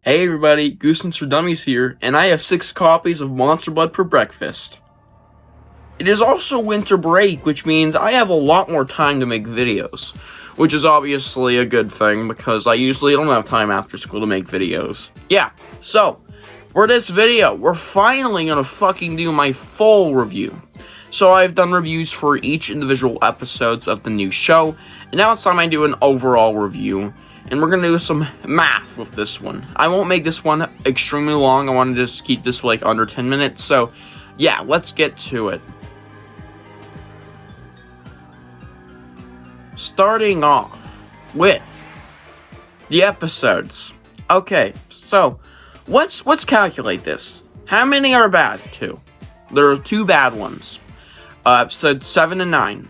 Hey everybody, Goosebumps for Dummies here, and I have 6 copies of Monster Blood for breakfast. It is also winter break, which means I have a lot more time to make videos, which is obviously a good thing, because I usually don't have time after school to make videos. Yeah, so, for this video, we're finally gonna fucking do my full review. So I've done reviews for each individual episodes of the new show, and now it's time I do an overall review. And we're going to do some math with this one. I won't make this one extremely long. I want to just keep this like under 10 minutes. So, yeah, let's get to it. Starting off with the episodes. Okay, so let's calculate this. How many are bad? 2. There are 2 bad ones. Episodes 7 and 9.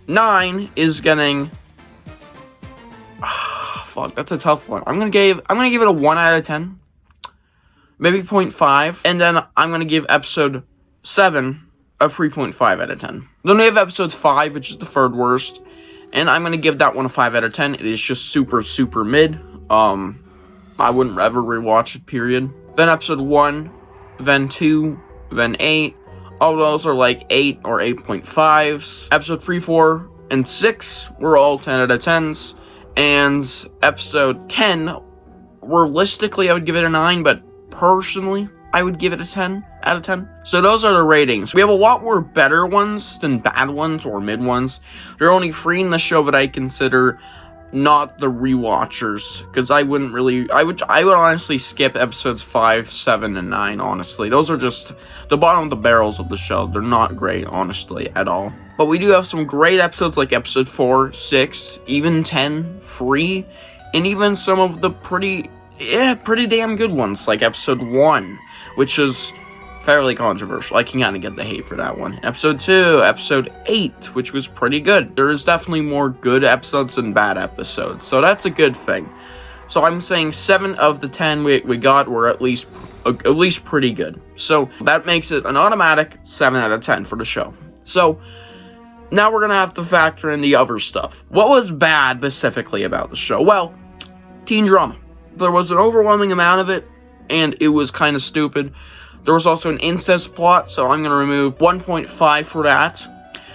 9 is getting... Fuck, that's a tough one. I'm gonna give it a 1 out of 10. Maybe 0.5. And then I'm gonna give episode 7 a 3.5 out of 10. Then we have episode 5, which is the third worst. And I'm gonna give that one a 5 out of 10. It is just super, super mid. I wouldn't ever rewatch it, period. Then episode 1, then 2, then 8. All those are like 8 or 8.5s. Episode 3, 4, and 6 were all 10 out of 10s. And episode 10, realistically, I would give it a 9, but personally, I would give it a 10 out of 10. So those are the ratings. We have a lot more better ones than bad ones or mid ones. There are only 3 in the show that I consider not the rewatchers, because I would honestly skip episodes 5, 7, and 9, honestly. Those are just the bottom of the barrels of the show. They're not great, honestly, at all. But we do have some great episodes like episode 4, 6, even 10, 3, and even some of the pretty damn good ones, like episode 1, which is fairly controversial. I can kind of get the hate for that one. Episode 2, episode 8, which was pretty good. There is definitely more good episodes than bad episodes, so that's a good thing. So I'm saying 7 of the 10 we got were at least pretty good. So that makes it an automatic 7 out of 10 for the show. So now we're gonna have to factor in the other stuff. What was bad specifically about the show? Well, teen drama. There was an overwhelming amount of it, and it was kind of stupid. There was also an incest plot, so I'm going to remove 1.5 for that.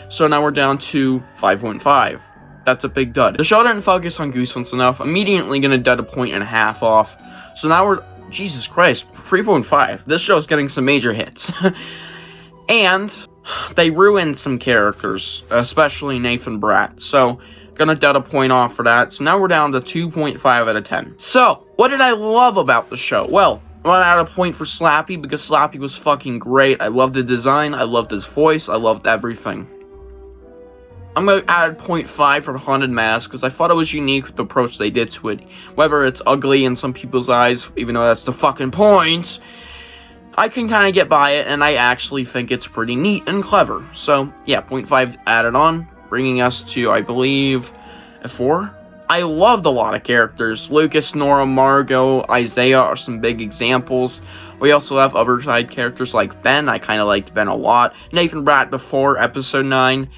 So now we're down to 5.5. That's a big dud. The show didn't focus on Goosebumps enough. Immediately going to dud a 1.5 off. So now we're... Jesus Christ, 3.5. This show's getting some major hits. And they ruined some characters, especially Nathan Bratt. So, gonna dud a point off for that. So now we're down to 2.5 out of 10. So, what did I love about the show? Well, I'm gonna add a point for Slappy, because Slappy was fucking great. I loved the design, I loved his voice, I loved everything. I'm gonna add 0.5 for Haunted Mask, because I thought it was unique with the approach they did to it. Whether it's ugly in some people's eyes, even though that's the fucking point, I can kind of get by it, and I actually think it's pretty neat and clever. So, yeah, 0.5 added on, bringing us to, I believe, a 4? I loved a lot of characters. Lucas, Nora, Margot, Isaiah are some big examples. We also have other side characters like Ben. I kind of liked Ben a lot. Nathan Bratt before episode 9,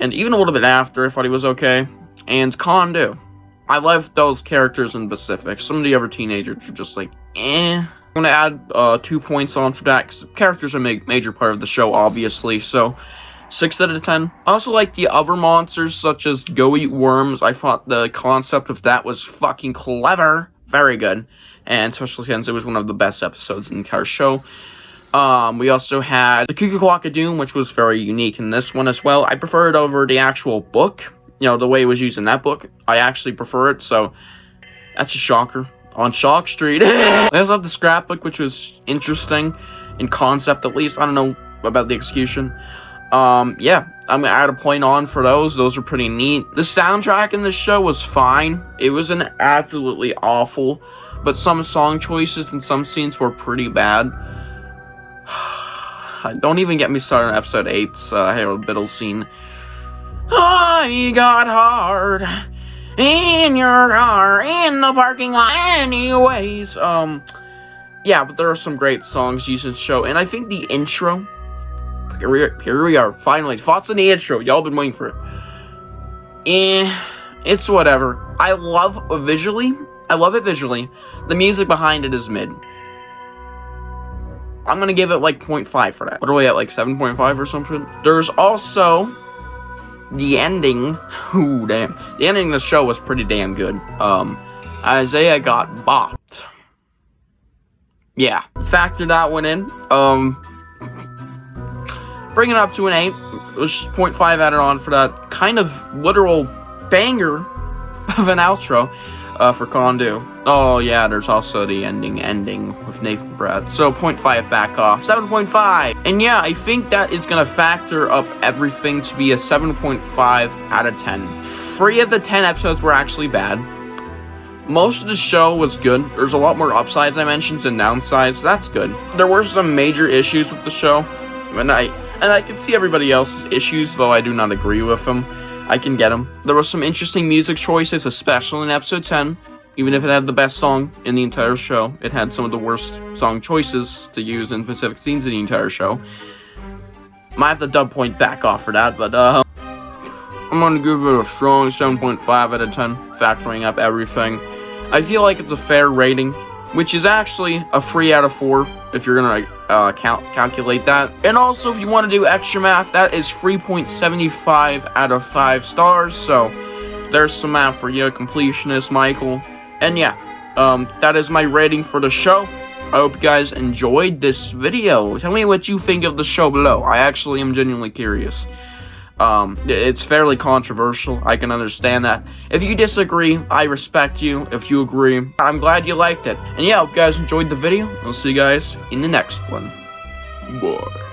and even a little bit after, I thought he was okay. And Kondu. I loved those characters in Pacific. Some of the other teenagers are just like, eh. I'm going to add 2 points on for that, because characters are a major part of the show, obviously, so 6 out of 10. I also like the other monsters, such as Go Eat Worms. I thought the concept of that was fucking clever. Very good. And especially since it was one of the best episodes in the entire show. We also had the Cuckoo Clock of Doom, which was very unique in this one as well. I prefer it over the actual book. You know, the way it was used in that book. I actually prefer it, so that's a shocker. On Shock Street. We also have the scrapbook, which was interesting in concept, at least. I don't know about the execution. Yeah, I'm gonna add a point on for those. Those are pretty neat. The soundtrack in this show was fine. It wasn't absolutely awful, but some song choices and some scenes were pretty bad. Don't even get me started on episode 8's Harold Biddle scene. I got hard in your car, in the parking lot, anyways. Yeah, but there are some great songs used in the show, and I think the intro, here we are, finally, thoughts on the intro, y'all been waiting for it. It's whatever. I love, visually, I love it visually. The music behind it is mid. I'm gonna give it like 0.5 for that. What are we at, like 7.5 or something? There's also the ending. Ooh, damn. The ending of the show was pretty damn good. Isaiah got bopped. Yeah, factor that one in. Bring it up to an 8. It was 0.5 added on for that kind of literal banger of an outro for Condu. Oh yeah, there's also the ending with Nathan Brad. So 0.5 back off, 7.5. And yeah, I think that is gonna factor up everything to be a 7.5 out of 10. 3 of the 10 episodes were actually bad. Most of the show was good. There's a lot more upsides I mentioned than downsides, so that's good. There were some major issues with the show, and I can see everybody else's issues, though I do not agree with them. I can get them. There was some interesting music choices, especially in episode 10. Even if it had the best song in the entire show, it had some of the worst song choices to use in specific scenes in the entire show. Might have to dub point back off for that, but I'm gonna give it a strong 7.5 out of 10, factoring up everything. I feel like it's a fair rating, which is actually a 3 out of 4 if you're gonna calculate that. And also, if you want to do extra math, that is 3.75 out of 5 stars. So there's some math for you, completionist Michael. And yeah, that is my rating for the show. I hope you guys enjoyed this video. Tell me what you think of the show below. I actually am genuinely curious. It's fairly controversial. I can understand that. If you disagree, I respect you. If you agree, I'm glad you liked it. And yeah, I hope you guys enjoyed the video. I'll see you guys in the next one. Bye.